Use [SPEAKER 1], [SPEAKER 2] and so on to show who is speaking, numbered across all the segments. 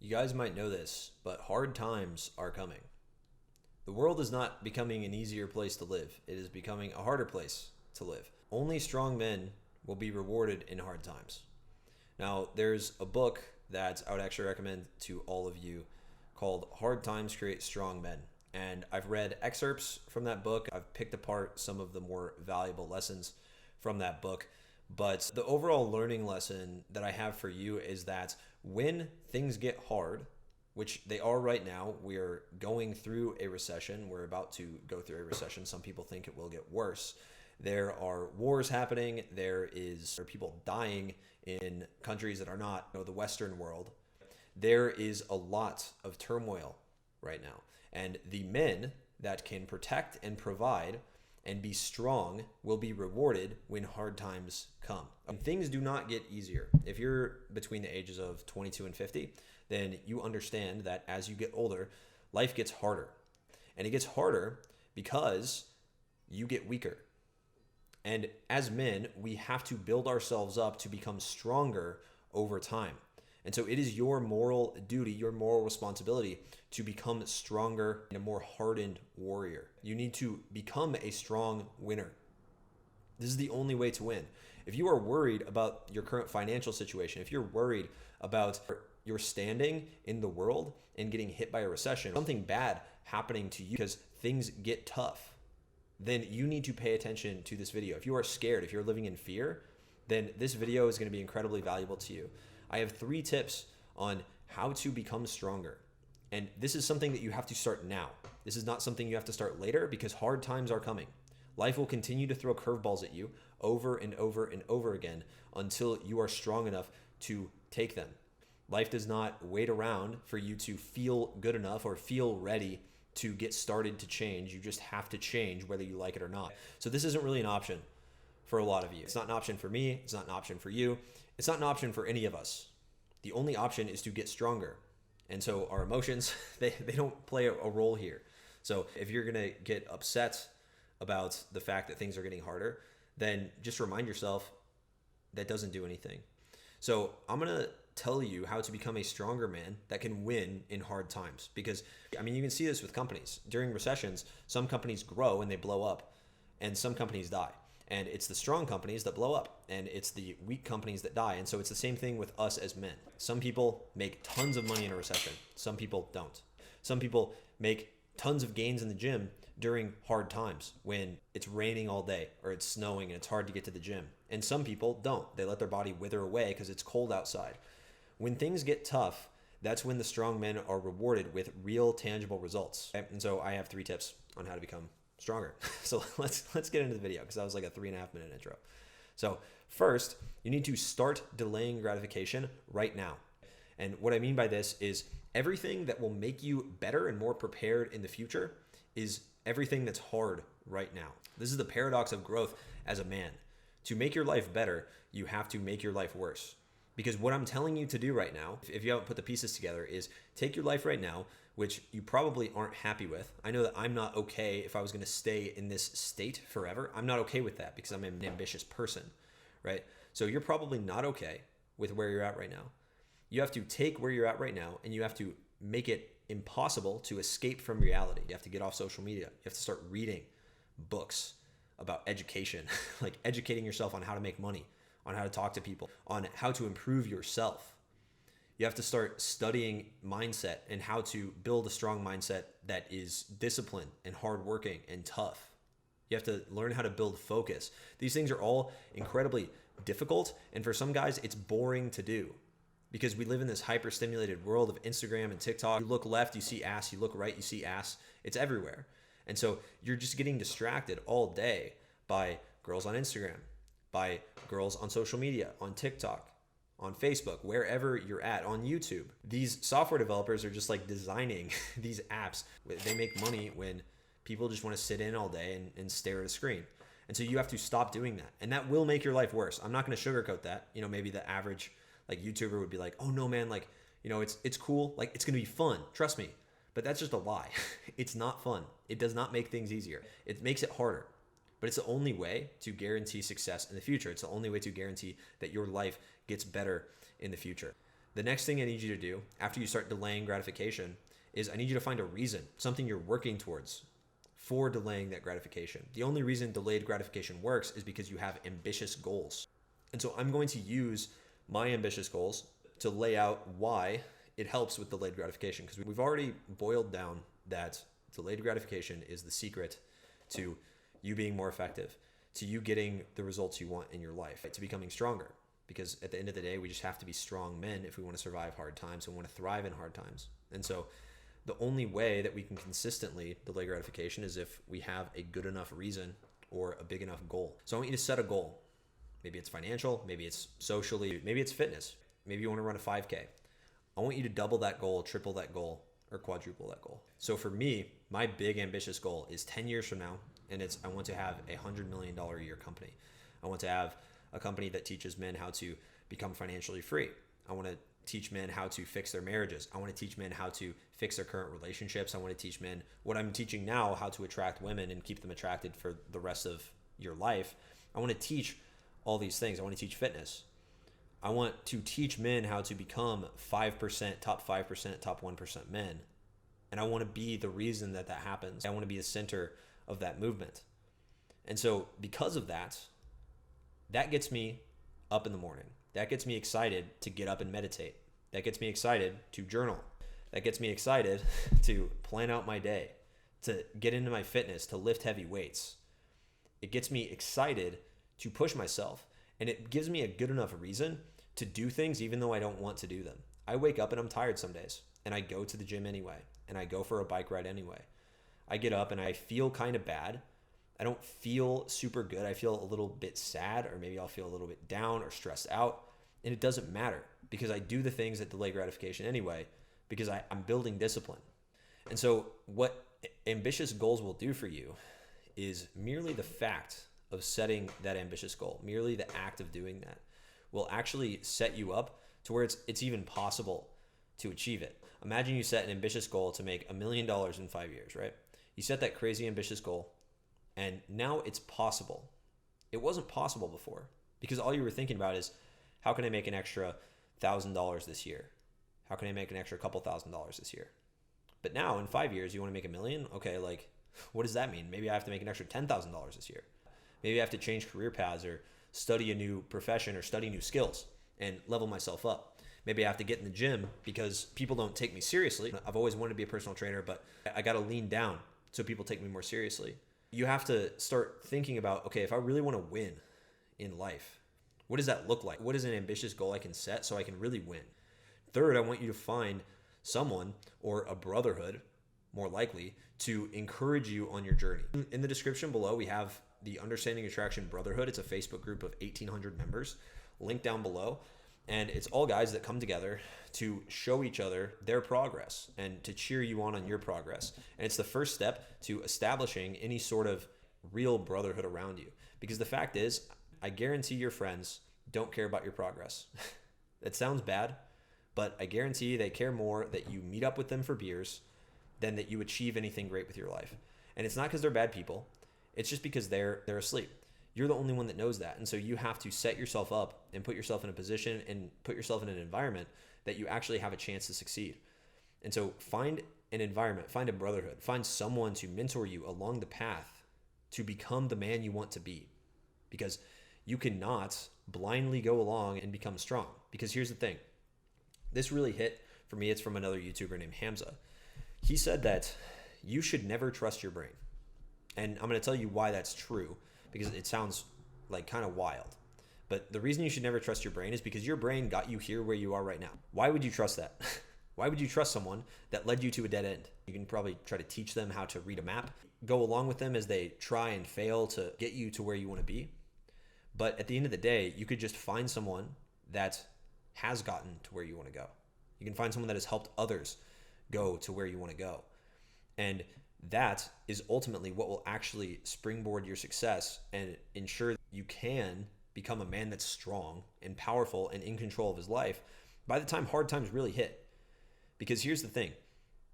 [SPEAKER 1] You guys might know this, but hard times are coming. The world is not becoming an easier place to live. It is becoming a harder place to live. Only strong men will be rewarded in hard times. Now, there's a book that I would actually recommend to all of you called Hard Times Create Strong Men. And I've read excerpts from that book. I've picked apart some of the more valuable lessons from that book. But the overall learning lesson that I have for you is that when things get hard, which they are right now, we're going through a recession. We're about to go through a recession. Some people think it will get worse. There are wars happening. There are people dying in countries that are not, the Western world. There is a lot of turmoil right now. And the men that can protect and provide and be strong will be rewarded when hard times come. And things do not get easier. If you're between the ages of 22 and 50, then you understand that as you get older, life gets harder. And it gets harder because you get weaker. And as men, we have to build ourselves up to become stronger over time. And so it is your moral duty, your moral responsibility to become stronger and a more hardened warrior. You need to become a strong winner. This is the only way to win. If you are worried about your current financial situation, if you're worried about your standing in the world and getting hit by a recession, something bad happening to you because things get tough, then you need to pay attention to this video. If you are scared, if you're living in fear, then this video is going to be incredibly valuable to you. I have 3 tips on how to become stronger. And this is something that you have to start now. This is not something you have to start later because hard times are coming. Life will continue to throw curveballs at you over and over and over again until you are strong enough to take them. Life does not wait around for you to feel good enough or feel ready to get started to change. You just have to change whether you like it or not. So this isn't really an option for a lot of you. It's not an option for me. It's not an option for you. It's not an option for any of us. The only option is to get stronger. And so our emotions, they don't play a role here. So if you're going to get upset about the fact that things are getting harder, then just remind yourself that doesn't do anything. So I'm going to tell you how to become a stronger man that can win in hard times. Because, you can see this with companies. During recessions, some companies grow and they blow up, and some companies die. And it's the strong companies that blow up, and it's the weak companies that die. And so it's the same thing with us as men. Some people make tons of money in a recession. Some people don't. Some people make tons of gains in the gym during hard times when it's raining all day or it's snowing and it's hard to get to the gym. And some people don't. They let their body wither away because it's cold outside. When things get tough, that's when the strong men are rewarded with real tangible results. And so I have 3 tips on how to become stronger. So let's get into the video because that was like a 3.5 minute intro. So first, you need to start delaying gratification right now. And what I mean by this is everything that will make you better and more prepared in the future is everything that's hard right now. This is the paradox of growth as a man. To make your life better, you have to make your life worse. Because what I'm telling you to do right now, if you haven't put the pieces together, is take your life right now, which you probably aren't happy with. I know that I'm not okay if I was going to stay in this state forever. I'm not okay with that because I'm an ambitious person, right? So you're probably not okay with where you're at right now. You have to take where you're at right now and you have to make it impossible to escape from reality. You have to get off social media. You have to start reading books about education, like educating yourself on how to make money, on how to talk to people, on how to improve yourself. You have to start studying mindset and how to build a strong mindset that is disciplined and hardworking and tough. You have to learn how to build focus. These things are all incredibly difficult, and for some guys, it's boring to do because we live in this hyper-stimulated world of Instagram and TikTok. You look left, you see ass. You look right, you see ass. It's everywhere. And so you're just getting distracted all day by girls on Instagram, by girls on social media, on TikTok, on Facebook, wherever you're at, on YouTube. These software developers are just like designing these apps. They make money when people just want to sit in all day and stare at a screen. And so you have to stop doing that. And that will make your life worse. I'm not going to sugarcoat that. Maybe the average YouTuber would be like, oh no, man, it's cool. It's going to be fun. Trust me. But that's just a lie. It's not fun. It does not make things easier. It makes it harder. But it's the only way to guarantee success in the future. It's the only way to guarantee that your life gets better in the future. The next thing I need you to do after you start delaying gratification is I need you to find a reason, something you're working towards for delaying that gratification. The only reason delayed gratification works is because you have ambitious goals. And so I'm going to use my ambitious goals to lay out why it helps with delayed gratification, because we've already boiled down that delayed gratification is the secret to you being more effective, to you getting the results you want in your life, to becoming stronger. Because at the end of the day, we just have to be strong men if we want to survive hard times and want to thrive in hard times. And so the only way that we can consistently delay gratification is if we have a good enough reason or a big enough goal. So I want you to set a goal. Maybe it's financial, maybe it's socially, maybe it's fitness. Maybe you want to run a 5K. I want you to double that goal, triple that goal, or quadruple that goal. So for me, my big ambitious goal is 10 years from now, and it's I want to have a $100 million a year company. I want to have a company that teaches men how to become financially free. I want to teach men how to fix their marriages. I want to teach men how to fix their current relationships. I want to teach men what I'm teaching now, how to attract women and keep them attracted for the rest of your life. I want to teach all these things. I want to teach fitness. I want to teach men how to become 5%, top 5%, top 1% men. And I want to be the reason that that happens. I want to be the center of that movement. And so because of that, that gets me up in the morning. That gets me excited to get up and meditate. That gets me excited to journal. That gets me excited to plan out my day, to get into my fitness, to lift heavy weights. It gets me excited to push myself. And it gives me a good enough reason to do things even though I don't want to do them. I wake up and I'm tired some days, and I go to the gym anyway, and I go for a bike ride anyway. I get up and I feel kind of bad. I don't feel super good. I feel a little bit sad, or maybe I'll feel a little bit down or stressed out. And it doesn't matter because I do the things that delay gratification anyway, because I'm building discipline. And so what ambitious goals will do for you is merely the fact of setting that ambitious goal, merely the act of doing that will actually set you up to where it's even possible to achieve it. Imagine you set an ambitious goal to make $1 million in 5 years, right? You set that crazy ambitious goal, and now it's possible. It wasn't possible before because all you were thinking about is, how can I make an extra $1,000 this year? How can I make an extra couple $1,000s this year? But now in 5 years, you want to make $1 million? Okay, like, what does that mean? Maybe I have to make an extra $10,000 this year. Maybe I have to change career paths or study a new profession or study new skills and level myself up. Maybe I have to get in the gym because people don't take me seriously. I've always wanted to be a personal trainer, but I got to lean down so people take me more seriously. You have to start thinking about, okay, if I really want to win in life, what does that look like? What is an ambitious goal I can set so I can really win? Third, I want you to find someone or a brotherhood, more likely, to encourage you on your journey. In the description below, we have the Understanding Attraction Brotherhood. It's a Facebook group of 1,800 members. Link down below. And it's all guys that come together to show each other their progress and to cheer you on your progress. And it's the first step to establishing any sort of real brotherhood around you. Because the fact is, I guarantee your friends don't care about your progress. That sounds bad, but I guarantee they care more that you meet up with them for beers than that you achieve anything great with your life. And it's not because they're bad people. It's just because they're asleep. You're the only one that knows that. And so you have to set yourself up and put yourself in a position and put yourself in an environment that you actually have a chance to succeed. And so find an environment, find a brotherhood, find someone to mentor you along the path to become the man you want to be. Because you cannot blindly go along and become strong. Because here's the thing. This really hit for me. It's from another YouTuber named Hamza. He said that you should never trust your brain. And I'm going to tell you why that's true, because it sounds like kind of wild. But the reason you should never trust your brain is because your brain got you here where you are right now. Why would you trust that? Why would you trust someone that led you to a dead end? You can probably try to teach them how to read a map, go along with them as they try and fail to get you to where you want to be. But at the end of the day, you could just find someone that has gotten to where you want to go. You can find someone that has helped others go to where you want to go. And that is ultimately what will actually springboard your success and ensure you can become a man that's strong and powerful and in control of his life by the time hard times really hit. Because here's the thing,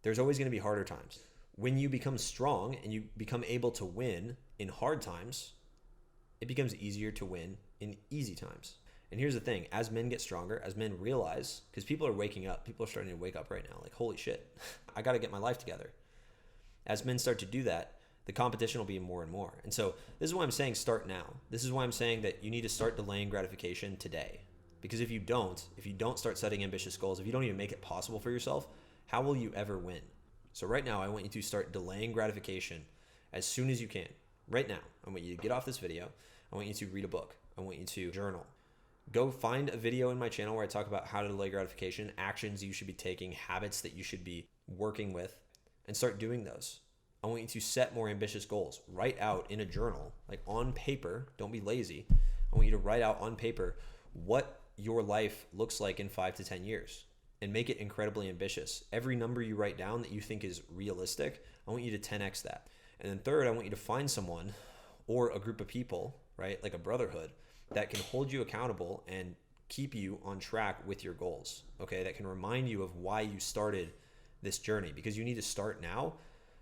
[SPEAKER 1] there's always going to be harder times. When you become strong and you become able to win in hard times, it becomes easier to win in easy times. And here's the thing, as men get stronger, as men realize, because people are waking up, people are starting to wake up right now, like, holy shit, I got to get my life together. As men start to do that, the competition will be more and more. And so this is why I'm saying start now. This is why I'm saying that you need to start delaying gratification today. Because if you don't start setting ambitious goals, if you don't even make it possible for yourself, how will you ever win? So right now, I want you to start delaying gratification as soon as you can. Right now, I want you to get off this video. I want you to read a book. I want you to journal. Go find a video in my channel where I talk about how to delay gratification, actions you should be taking, habits that you should be working with, and start doing those. I want you to set more ambitious goals. Write out in a journal, like on paper, don't be lazy. I want you to write out on paper what your life looks like in 5 to 10 years and make it incredibly ambitious. Every number you write down that you think is realistic, I want you to 10x that. And then third, I want you to find someone or a group of people, right, like a brotherhood, that can hold you accountable and keep you on track with your goals, okay? That can remind you of why you started this journey, because you need to start now,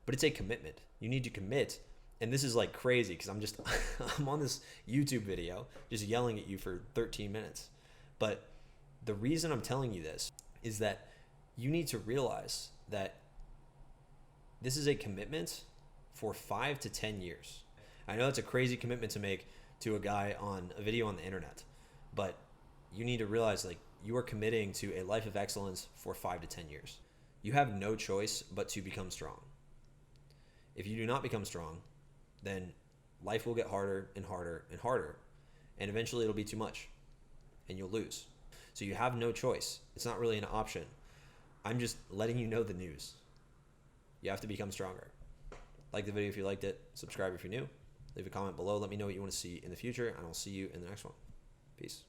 [SPEAKER 1] but it's a commitment. You need to commit. And this is like crazy because I'm on this YouTube video just yelling at you for 13 minutes. But the reason I'm telling you this is that you need to realize that this is a commitment for 5 to 10 years. I know it's a crazy commitment to make to a guy on a video on the internet, but you need to realize, like, you are committing to a life of excellence for 5 to 10 years. You have no choice but to become strong. If you do not become strong, then life will get harder and harder and harder, and eventually it'll be too much and you'll lose. So you have no choice. It's not really an option. I'm just letting you know the news. You have to become stronger. Like the video if you liked it, subscribe if you're new, leave a comment below, let me know what you want to see in the future, and I'll see you in the next one. Peace.